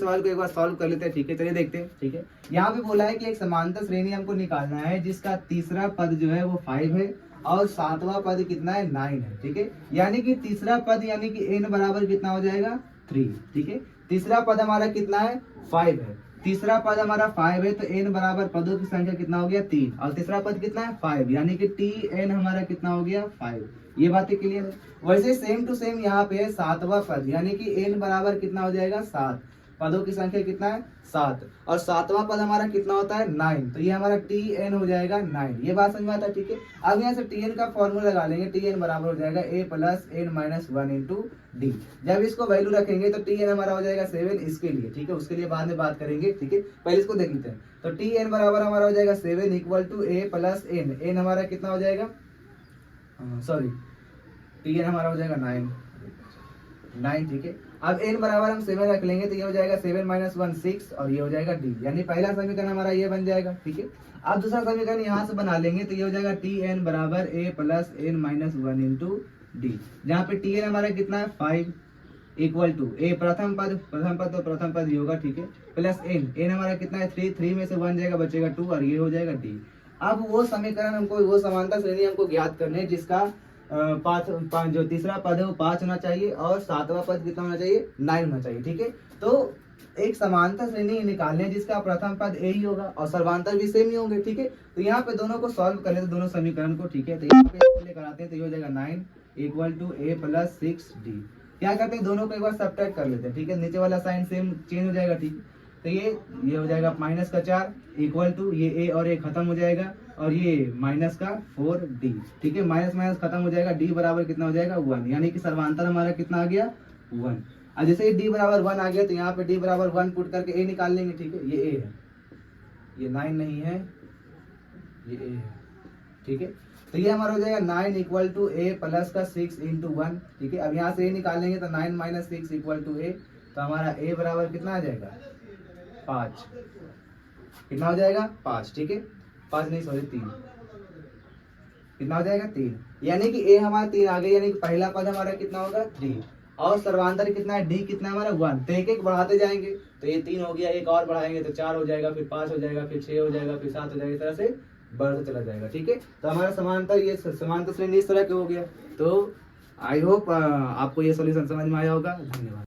सवाल को एक बार सॉल्व कर लेते हैं, ठीक है। चलिए देखते हैं, ठीक है। यहाँ पे बोला है कि एक समांतर श्रेणी हमको निकालना है जिसका तीसरा पद जो है वो 5 है और सातवां पद कितना है 9 है, ठीक है। यानी कि तीसरा पद यानी कि n बराबर कितना हो जाएगा 3, ठीक है। तीसरा पद हमारा कितना है 5 है, तीसरा पद हमारा 5 है तो n बराबर पदों की संख्या कितना हो गया 3 और तीसरा पद कितना है 5 यानी कि tn हमारा कितना हो गया 5। ये बातें क्लियर है। वैसे सेम टू सेम यहाँ पे सातवां पद यानी कि n बराबर कितना हो जाएगा 7, पदों की संख्या कितना है 7 और सातवां पद हमारा कितना होता है 9, तो ये हमारा tn हो जाएगा 9। ये बात समझ में आता है, ठीक है। अब यहाँ से tn का फॉर्मूला लगा लेंगे, tn बराबर हो जाएगा a plus n minus 1 into D. जब इसको वैल्यू रखेंगे तो tn हमारा हो जाएगा 7 इसके लिए, ठीक है। उसके लिए बाद में बात करेंगे, ठीक है। पहले इसको देख लेते हैं। तो tn बराबर हमारा हो जाएगा 7 equal to a plus n, n हमारा कितना हो जाएगा, सॉरी tn हमारा हो जाएगा 9, ठीक है। अब n बराबर हम 7 रख लेंगे तो ये हो जाएगा 7 माइनस 1 6 और ये हो जाएगा d, यानी पहला समीकरण हमारा ये बन जाएगा, ठीक है। अब दूसरा समीकरण यहाँ से बना लेंगे तो ये हो जाएगा tn बराबर a plus n minus 1 into D, जहाँ पे tn हमारा कितना है 5 इक्वल टू a प्रथम पद तो प्रथम पद ये होगा, ठीक है, प्लस n हमारा कितना है 3 में से 1 जाएगा बचेगा 2 और ये हो जाएगा d। अब वो समीकरण हमको, वो समांतर श्रेणी हमको ज्ञात करने है जिसका जो तीसरा पद है वो 5 होना चाहिए और सातवां पद कितना होना चाहिए 9 होना चाहिए, ठीक है। तो एक समांतर श्रेणी निकालने जिसका प्रथम पद a ही होगा और सर्वांतर भी सेम ही होंगे, ठीक है। तो यहाँ पे दोनों को सॉल्व कर लेते दोनों समीकरण को, ठीक है। तो यहाँ पे लेकर आते हैं तो ये हो जाएगा 9 equal to a plus 6d। क्या करते हैं दोनों को एक बार सब्ट्रैक्ट कर लेते हैं, ठीक है। नीचे वाला साइन सेम चेंज हो जाएगा, ठीक है। तो ये हो जाएगा माइनस का 4 इक्वल टू ये a और a खत्म हो जाएगा और ये माइनस का 4d, ठीक है। माइनस माइनस खत्म हो जाएगा, d बराबर कितना हो जाएगा 1, यानी कि सर्वांतर हमारा कितना आ गया 1। अब जैसे ही d बराबर 1 आ गया तो यहाँ पे d बराबर 1 पुट करके a निकाल लेंगे, ठीक है। ये a है, ये 9 नहीं है, ये a है, ठीक है। तो ये हमारा हो जाएगा 9 इक्वल टू a प्लस का 6 इंटू 1, ठीक है। अब यहाँ से a निकाल लेंगे तो 9 माइनस 6 इक्वल टू a, तो हमारा a बराबर कितना आ जाएगा 5, कितना हो जाएगा 5, ठीक है। 5 नहीं सॉरी 3, कितना हो जाएगा 3, यानी कि a हमारा 3 आ गया, यानी कि पहला पद हमारा कितना होगा d और सर्वांतर कितना है d कितना हमारा 1। तो एक एक बढ़ाते जाएंगे तो ये 3 हो गया, एक और बढ़ाएंगे तो 4 हो जाएगा, फिर 5 हो जाएगा, फिर 6 हो जाएगा, फिर 7 हो जाएगा, इस तरह से बढ़ता चला जाएगा, ठीक है। तो हमारा समांतर ये समांतर श्रेणी इस तरह के हो गया। तो आई होप आपको ये सॉल्यूशन समझ में आया होगा। धन्यवाद।